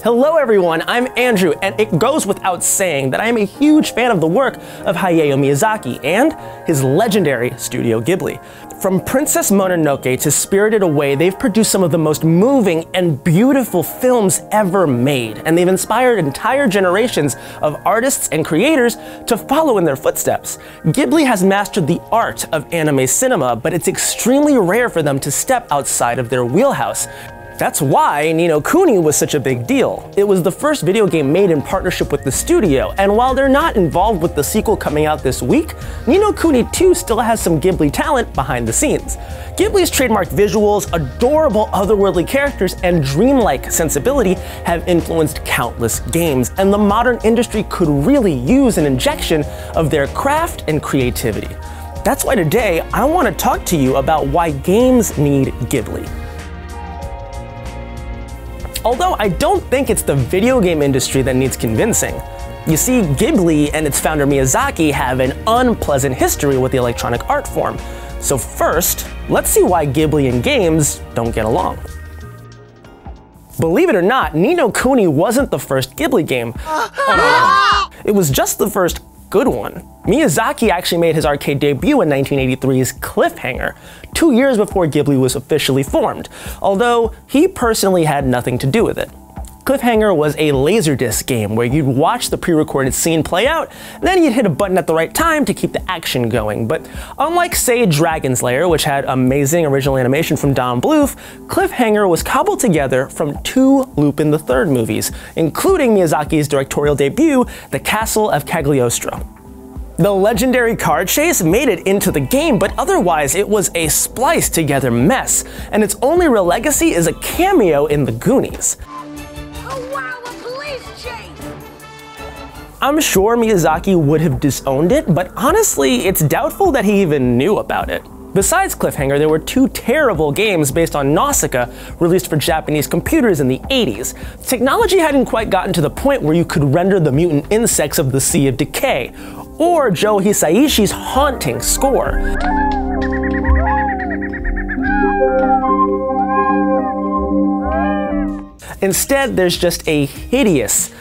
Hello everyone, I'm Andrew, and it goes without saying that I am a huge fan of the work of Hayao Miyazaki and his legendary Studio Ghibli. From Princess Mononoke to Spirited Away, they've produced some of the most moving and beautiful films ever made, and they've inspired entire generations of artists and creators to follow in their footsteps. Ghibli has mastered the art of anime cinema, but it's extremely rare for them to step outside of their wheelhouse. That's why No Kuni was such a big deal. It was the first video game made in partnership with the studio, and while they're not involved with the sequel coming out this week, No Kuni II still has some Ghibli talent behind the scenes. Ghibli's trademark visuals, adorable otherworldly characters, and dreamlike sensibility have influenced countless games, and the modern industry could really use an injection of their craft and creativity. That's why today I want to talk to you about why games need Ghibli. Although I don't think it's the video game industry that needs convincing. You see, Ghibli and its founder Miyazaki have an unpleasant history with the electronic art form. So first, let's see why Ghibli and games don't get along. Believe it or not, Ni no Kuni wasn't the first Ghibli game. It was just the first good one. Miyazaki actually made his arcade debut in 1983's Cliffhanger, 2 years before Ghibli was officially formed, although he personally had nothing to do with it. Cliffhanger was a laserdisc game where you'd watch the pre-recorded scene play out, then you'd hit a button at the right time to keep the action going. But unlike, say, Dragon's Lair, which had amazing original animation from Don Bluth, Cliffhanger was cobbled together from 2 Lupin III movies, including Miyazaki's directorial debut, The Castle of Cagliostro. The legendary car chase made it into the game, but otherwise it was a spliced together mess, and its only real legacy is a cameo in The Goonies. I'm sure Miyazaki would have disowned it, but honestly, it's doubtful that he even knew about it. Besides Cliffhanger, there were 2 terrible games based on Nausicaa released for Japanese computers in the 80s. Technology hadn't quite gotten to the point where you could render the mutant insects of the Sea of Decay, or Joe Hisaishi's haunting score. Instead, there's just a hideous,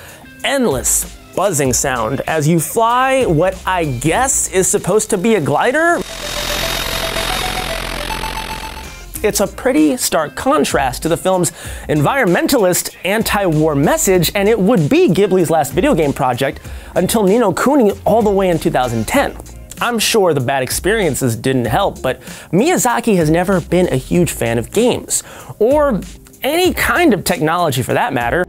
endless buzzing sound as you fly what I guess is supposed to be a glider. It's a pretty stark contrast to the film's environmentalist, anti-war message, and it would be Ghibli's last video game project until Ni no Kuni all the way in 2010. I'm sure the bad experiences didn't help, but Miyazaki has never been a huge fan of games, or any kind of technology for that matter.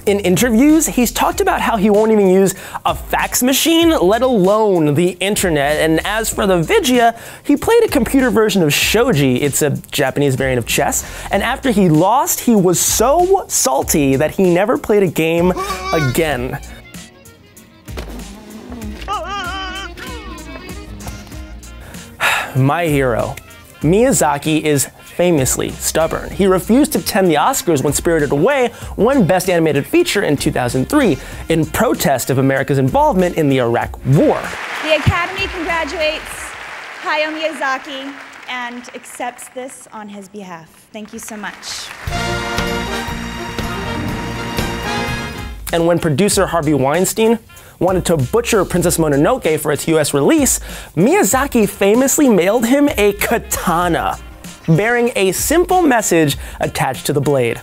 In interviews, he's talked about how he won't even use a fax machine, let alone the internet. And as for the Vidya, he played a computer version of shogi, it's a Japanese variant of chess, and after he lost, he was so salty that he never played a game again. My hero. Miyazaki is famously stubborn. He refused to attend the Oscars when Spirited Away won Best Animated Feature in 2003 in protest of America's involvement in the Iraq War. The Academy congratulates Hayao Miyazaki and accepts this on his behalf. Thank you so much. And when producer Harvey Weinstein wanted to butcher Princess Mononoke for its US release, Miyazaki famously mailed him a katana, bearing a simple message attached to the blade: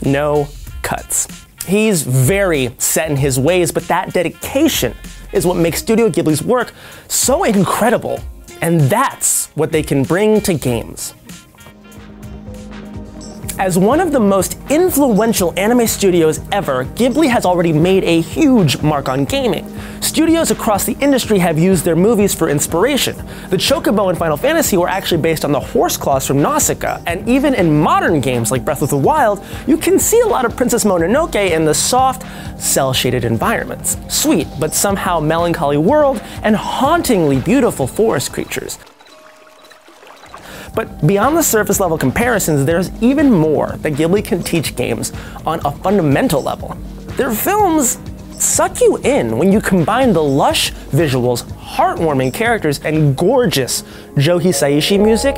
no cuts. He's very set in his ways, but that dedication is what makes Studio Ghibli's work so incredible, and that's what they can bring to games. As one of the most influential anime studios ever, Ghibli has already made a huge mark on gaming. Studios across the industry have used their movies for inspiration. The Chocobo in Final Fantasy were actually based on the horse claws from Nausicaa, and even in modern games like Breath of the Wild, you can see a lot of Princess Mononoke in the soft, cel-shaded environments. Sweet, but somehow melancholy world, and hauntingly beautiful forest creatures. But beyond the surface level comparisons, there's even more that Ghibli can teach games on a fundamental level. Their films suck you in when you combine the lush visuals, heartwarming characters and gorgeous Joe Hisaishi music,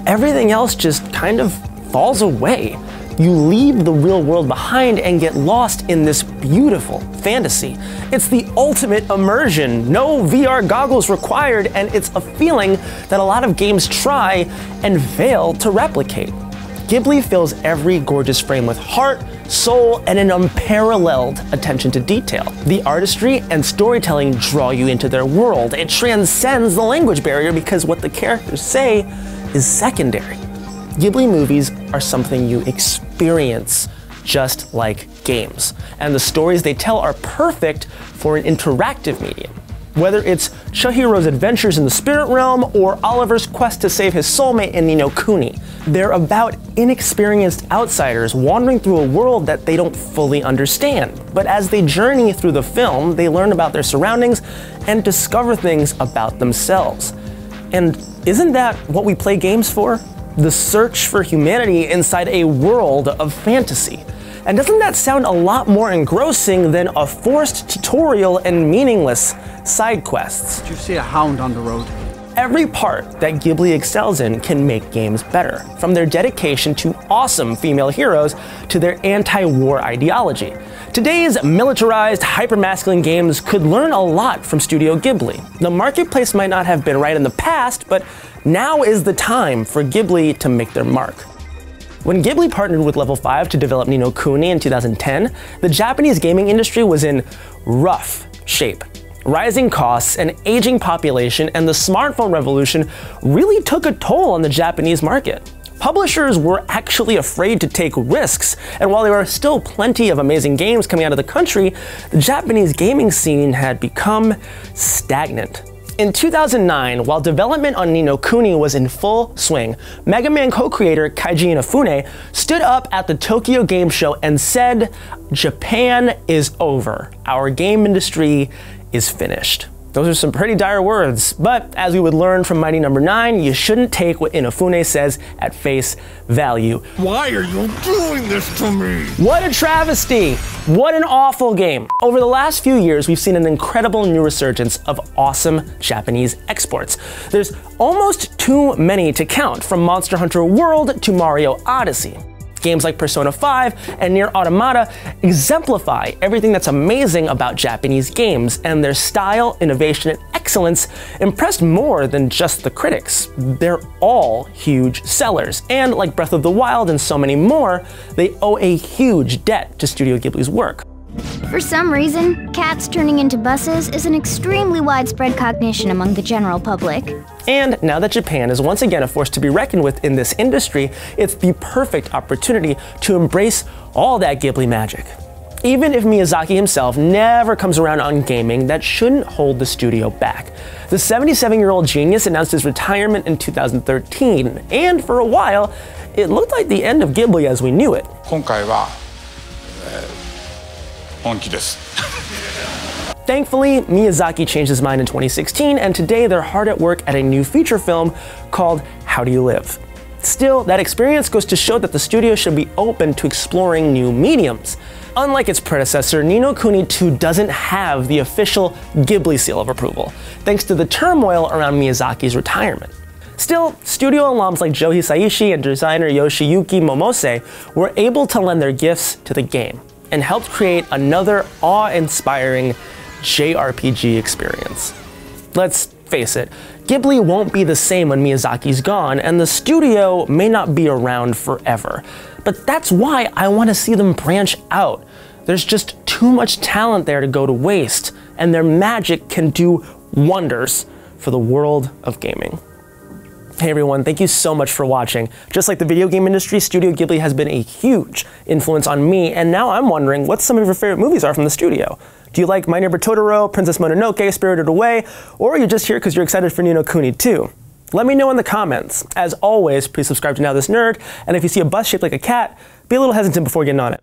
everything else just kind of falls away. You leave the real world behind and get lost in this beautiful fantasy. It's the ultimate immersion, no VR goggles required, and it's a feeling that a lot of games try and fail to replicate. Ghibli fills every gorgeous frame with heart, soul, and an unparalleled attention to detail. The artistry and storytelling draw you into their world. It transcends the language barrier because what the characters say is secondary. Ghibli movies are something you experience, just like games. And the stories they tell are perfect for an interactive medium. Whether it's Chihiro's adventures in the spirit realm or Oliver's quest to save his soulmate in Ni no Kuni, they're about inexperienced outsiders wandering through a world that they don't fully understand. But as they journey through the film, they learn about their surroundings and discover things about themselves. And isn't that what we play games for? The search for humanity inside a world of fantasy. And doesn't that sound a lot more engrossing than a forced tutorial and meaningless side quests? Did you see a hound on the road? Every part that Ghibli excels in can make games better, from their dedication to awesome female heroes to their anti-war ideology. Today's militarized, hyper-masculine games could learn a lot from Studio Ghibli. The marketplace might not have been right in the past, but now is the time for Ghibli to make their mark. When Ghibli partnered with Level 5 to develop Ni no Kuni in 2010, the Japanese gaming industry was in rough shape. Rising costs, an aging population, and the smartphone revolution really took a toll on the Japanese market. Publishers were actually afraid to take risks, and while there were still plenty of amazing games coming out of the country, the Japanese gaming scene had become stagnant. In 2009, while development on Ni no Kuni was in full swing, Mega Man co-creator Keiji Inafune stood up at the Tokyo Game Show and said, "Japan is over. Our game industry is finished." Those are some pretty dire words, but as we would learn from Mighty No. 9, you shouldn't take what Inafune says at face value. Why are you doing this to me? What a travesty! What an awful game! Over the last few years, we've seen an incredible new resurgence of awesome Japanese exports. There's almost too many to count, from Monster Hunter World to Mario Odyssey. Games like Persona 5 and Nier Automata exemplify everything that's amazing about Japanese games, and their style, innovation, and excellence impressed more than just the critics. They're all huge sellers, and like Breath of the Wild and so many more, they owe a huge debt to Studio Ghibli's work. For some reason, cats turning into buses is an extremely widespread cognition among the general public. And now that Japan is once again a force to be reckoned with in this industry, it's the perfect opportunity to embrace all that Ghibli magic. Even if Miyazaki himself never comes around on gaming, that shouldn't hold the studio back. The 77-year-old genius announced his retirement in 2013, and for a while, it looked like the end of Ghibli as we knew it. Thankfully, Miyazaki changed his mind in 2016, and today they're hard at work at a new feature film called How Do You Live? Still, that experience goes to show that the studio should be open to exploring new mediums. Unlike its predecessor, Ni no Kuni II doesn't have the official Ghibli seal of approval, thanks to the turmoil around Miyazaki's retirement. Still, studio alums like Joe Hisaishi and designer Yoshiyuki Momose were able to lend their gifts to the game and helped create another awe-inspiring JRPG experience. Let's face it, Ghibli won't be the same when Miyazaki's gone, and the studio may not be around forever. But that's why I want to see them branch out. There's just too much talent there to go to waste, and their magic can do wonders for the world of gaming. Hey everyone, thank you so much for watching. Just like the video game industry, Studio Ghibli has been a huge influence on me, and now I'm wondering what some of your favorite movies are from the studio. Do you like My Neighbor Totoro, Princess Mononoke, Spirited Away, or are you just here because you're excited for Ni no Kuni II? Let me know in the comments. As always, please subscribe to NowThis Nerd, and if you see a bus shaped like a cat, be a little hesitant before getting on it.